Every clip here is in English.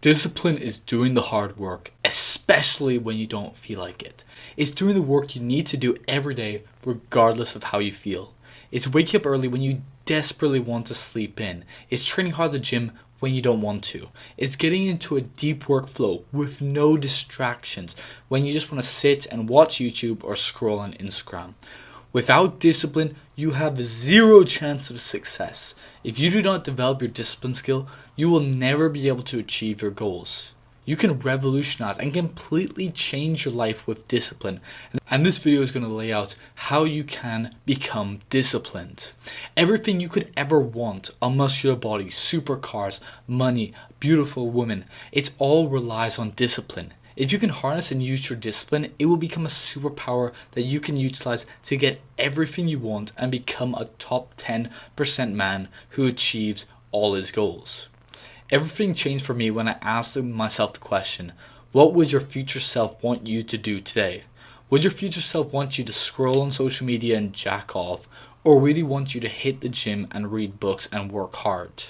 Discipline is doing the hard work, especially when you don't feel like it. It's doing the work you need to do every day, regardless of how you feel. It's waking up early when you desperately want to sleep in. It's training hard at the gym when you don't want to. It's getting into a deep workflow with no distractions when you just want to sit and watch YouTube or scroll on Instagram. Without discipline, you have zero chance of success. If you do not develop your discipline skill, you will never be able to achieve your goals. You can revolutionize and completely change your life with discipline. And this video is going to lay out how you can become disciplined. Everything you could ever want, a muscular body, supercars, money, beautiful women, it all relies on discipline. If you can harness and use your discipline, it will become a superpower that you can utilize to get everything you want and become a top 10% man who achieves all his goals. Everything changed for me when I asked myself the question, what would your future self want you to do today? Would your future self want you to scroll on social media and jack off, or really want you to hit the gym and read books and work hard?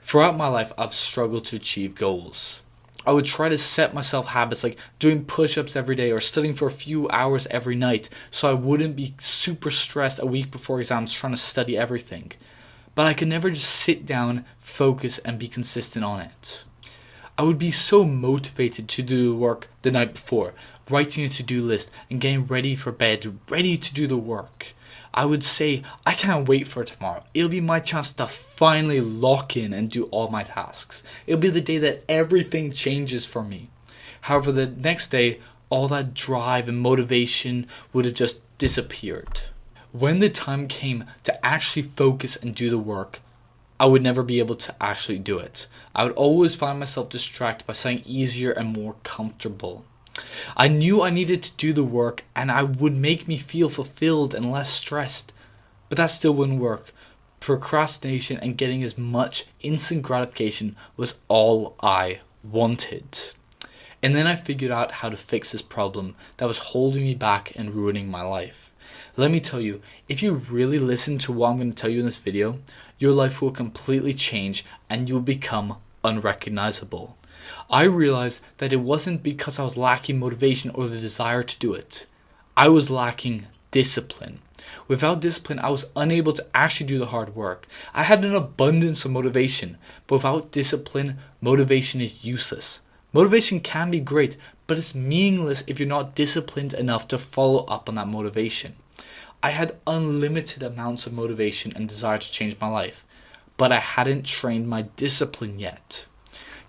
Throughout my life, I've struggled to achieve goals. I would try to set myself habits like doing push-ups every day or studying for a few hours every night so I wouldn't be super stressed a week before exams trying to study everything. But I could never just sit down, focus, and be consistent on it. I would be so motivated to do the work the night before, writing a to-do list and getting ready for bed, ready to do the work. I would say, I can't wait for tomorrow. It'll be my chance to finally lock in and do all my tasks. It'll be the day that everything changes for me. However, the next day, all that drive and motivation would have just disappeared. When the time came to actually focus and do the work, I would never be able to actually do it. I would always find myself distracted by something easier and more comfortable. I knew I needed to do the work and I would make me feel fulfilled and less stressed. But that still wouldn't work. Procrastination and getting as much instant gratification was all I wanted. And then I figured out how to fix this problem that was holding me back and ruining my life. Let me tell you, if you really listen to what I'm going to tell you in this video, your life will completely change and you'll become unrecognizable. I realized that it wasn't because I was lacking motivation or the desire to do it. I was lacking discipline. Without discipline, I was unable to actually do the hard work. I had an abundance of motivation, but without discipline, motivation is useless. Motivation can be great, but it's meaningless if you're not disciplined enough to follow up on that motivation. I had unlimited amounts of motivation and desire to change my life, but I hadn't trained my discipline yet.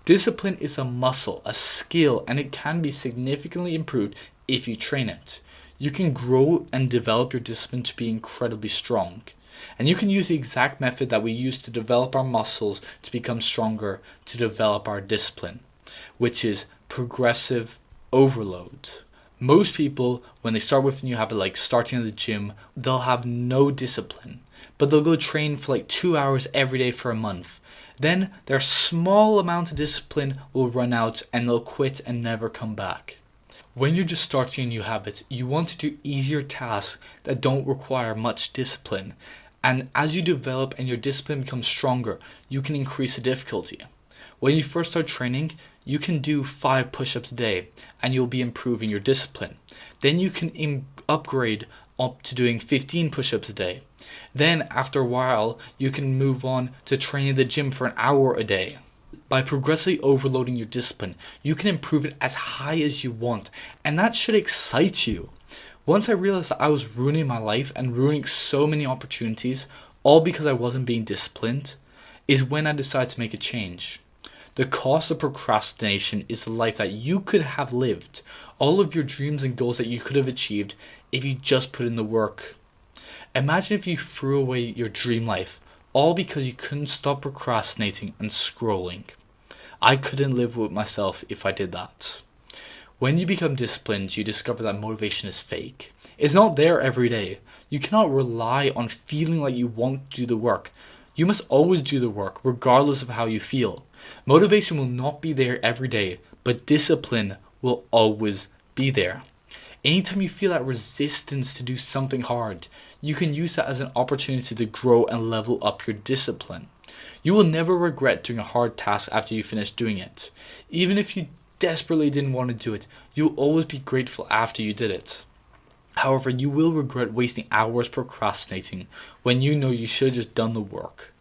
Discipline is a muscle, a skill, and it can be significantly improved if you train it. You can grow and develop your discipline to be incredibly strong. And you can use the exact method that we use to develop our muscles to become stronger to develop our discipline, which is progressive overload. Most people, when they start with a new habit like starting at the gym, they'll have no discipline, but they'll go train for like 2 hours every day for a month. Then their small amount of discipline will run out and they'll quit and never come back. When you're just starting a new habit, you want to do easier tasks that don't require much discipline. And as you develop and your discipline becomes stronger, you can increase the difficulty. When you first start training, you can do 5 push-ups a day and you'll be improving your discipline. Then you can upgrade up to doing 15 push-ups a day. Then after a while, you can move on to training at the gym for an hour a day. By progressively overloading your discipline, you can improve it as high as you want, and that should excite you. Once I realized that I was ruining my life and ruining so many opportunities, all because I wasn't being disciplined, is when I decided to make a change. The cost of procrastination is the life that you could have lived, all of your dreams and goals that you could have achieved if you just put in the work. Imagine if you threw away your dream life, all because you couldn't stop procrastinating and scrolling. I couldn't live with myself if I did that. When you become disciplined, you discover that motivation is fake. It's not there every day. You cannot rely on feeling like you want to do the work. You must always do the work, regardless of how you feel. Motivation will not be there every day, but discipline will always be there. Anytime you feel that resistance to do something hard, you can use that as an opportunity to grow and level up your discipline. You will never regret doing a hard task after you finish doing it. Even if you desperately didn't want to do it, you will always be grateful after you did it. However, you will regret wasting hours procrastinating when you know you should have just done the work.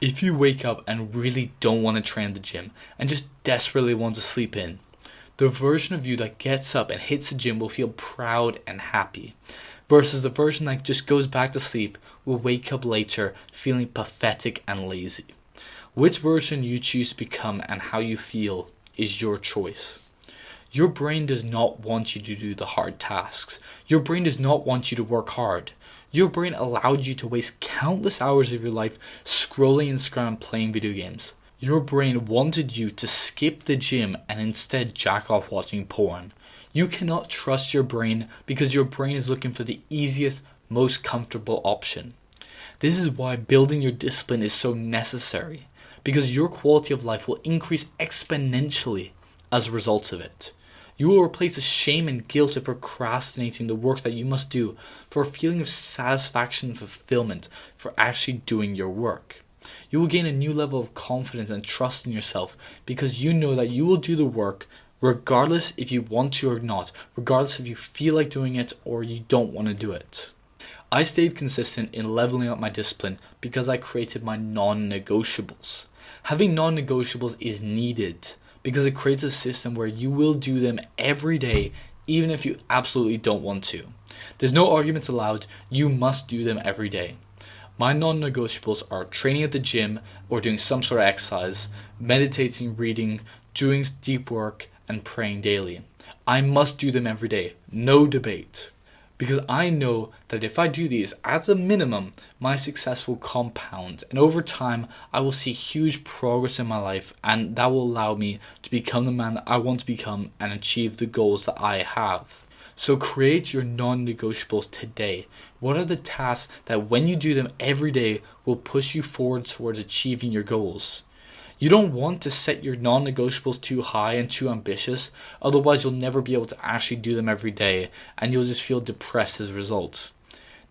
If you wake up and really don't want to train at the gym and just desperately want to sleep in, the version of you that gets up and hits the gym will feel proud and happy, versus the version that just goes back to sleep will wake up later feeling pathetic and lazy. Which version you choose to become and how you feel is your choice. Your brain does not want you to do the hard tasks. Your brain does not want you to work hard. Your brain allowed you to waste countless hours of your life scrolling Instagram and playing video games. Your brain wanted you to skip the gym and instead jack off watching porn. You cannot trust your brain because your brain is looking for the easiest, most comfortable option. This is why building your discipline is so necessary, because your quality of life will increase exponentially as a result of it. You will replace the shame and guilt of procrastinating the work that you must do for a feeling of satisfaction and fulfillment for actually doing your work. You will gain a new level of confidence and trust in yourself because you know that you will do the work regardless if you want to or not, regardless if you feel like doing it or you don't want to do it. I stayed consistent in leveling up my discipline because I created my non-negotiables. Having non-negotiables is needed because it creates a system where you will do them every day even if you absolutely don't want to. There's no arguments allowed, you must do them every day. My non-negotiables are training at the gym or doing some sort of exercise, meditating, reading, doing deep work, and praying daily. I must do them every day, no debate. Because I know that if I do these, as a minimum, my success will compound. And over time, I will see huge progress in my life. And that will allow me to become the man that I want to become and achieve the goals that I have. So create your non-negotiables today. What are the tasks that when you do them every day will push you forward towards achieving your goals? You don't want to set your non-negotiables too high and too ambitious, otherwise you'll never be able to actually do them every day and you'll just feel depressed as a result.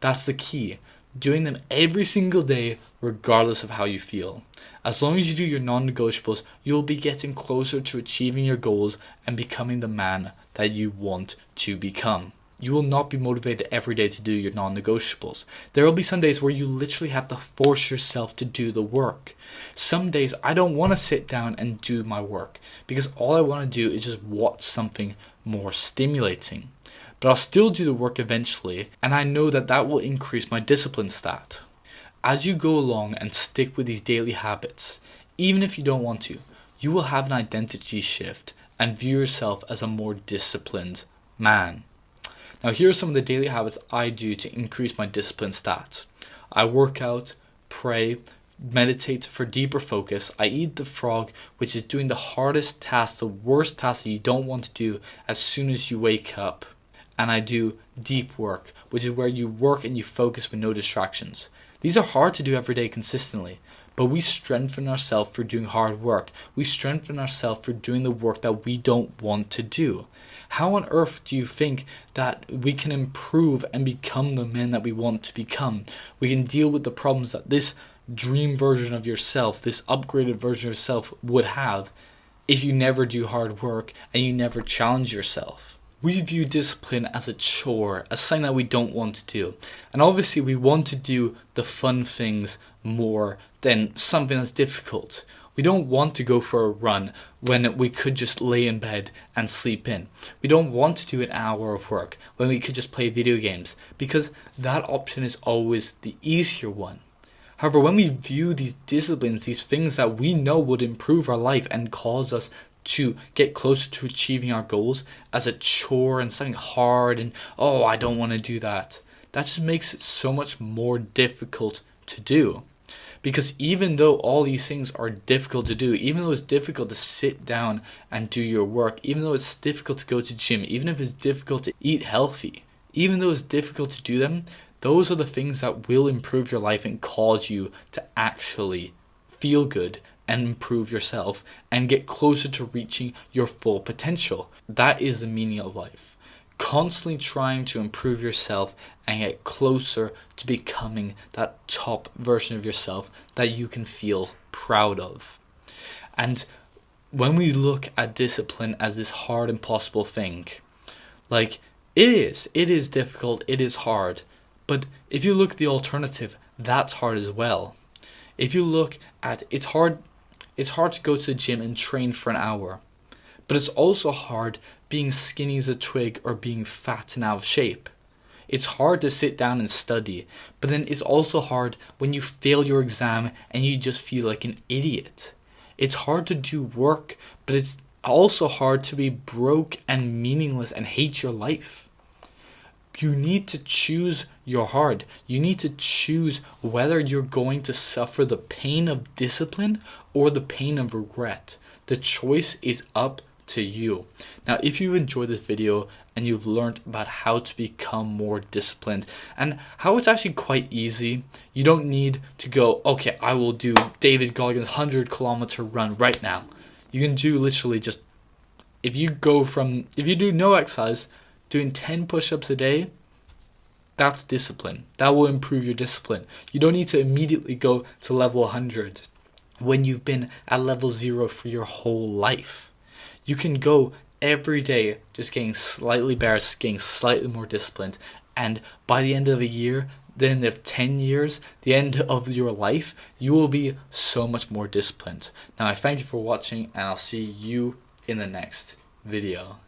That's the key, doing them every single day regardless of how you feel. As long as you do your non-negotiables, you'll be getting closer to achieving your goals and becoming the man that you want to become. You will not be motivated every day to do your non-negotiables. There will be some days where you literally have to force yourself to do the work. Some days I don't want to sit down and do my work because all I want to do is just watch something more stimulating. But I'll still do the work eventually, and I know that that will increase my discipline stat. As you go along and stick with these daily habits, even if you don't want to, you will have an identity shift and view yourself as a more disciplined man. Now here are some of the daily habits I do to increase my discipline stats. I work out, pray, meditate for deeper focus. I eat the frog, which is doing the hardest task, the worst task that you don't want to do as soon as you wake up. And I do deep work, which is where you work and you focus with no distractions. These are hard to do every day consistently, but we strengthen ourselves for doing hard work. We strengthen ourselves for doing the work that we don't want to do. How on earth do you think that we can improve and become the men that we want to become? We can deal with the problems that this dream version of yourself, this upgraded version of yourself would have if you never do hard work and you never challenge yourself. We view discipline as a chore, as something that we don't want to do. And obviously we want to do the fun things more than something that's difficult. We don't want to go for a run when we could just lay in bed and sleep in. We don't want to do an hour of work when we could just play video games because that option is always the easier one. However, when we view these disciplines, these things that we know would improve our life and cause us to get closer to achieving our goals as a chore and something hard and, oh, I don't want to do that, that just makes it so much more difficult to do. Because even though all these things are difficult to do, even though it's difficult to sit down and do your work, even though it's difficult to go to gym, even if it's difficult to eat healthy, even though it's difficult to do them, those are the things that will improve your life and cause you to actually feel good and improve yourself and get closer to reaching your full potential. That is the meaning of life. constantly trying to improve yourself and get closer to becoming that top version of yourself that you can feel proud of. And when we look at discipline as this hard, impossible thing, like it is difficult, it is hard. But if you look at the alternative, that's hard as well. If you look at it's hard to go to the gym and train for an hour. But it's also hard being skinny as a twig or being fat and out of shape. It's hard to sit down and study, but then it's also hard when you fail your exam and you just feel like an idiot. It's hard to do work, but it's also hard to be broke and meaningless and hate your life. You need to choose your hard. You need to choose whether you're going to suffer the pain of discipline or the pain of regret. The choice is up to you. Now, if you enjoyed this video and you've learned about how to become more disciplined and how it's actually quite easy, you don't need to go, okay, I will do David Goggins 100-kilometer run right now. You can do literally just, if you do no exercise, doing 10 push-ups a day, that's discipline. That will improve your discipline. You don't need to immediately go to level 100 when you've been at level 0 for your whole life. You can go every day just getting slightly better, getting slightly more disciplined. And by the end of a year, the end of 10 years, the end of your life, you will be so much more disciplined. Now, I thank you for watching, and I'll see you in the next video.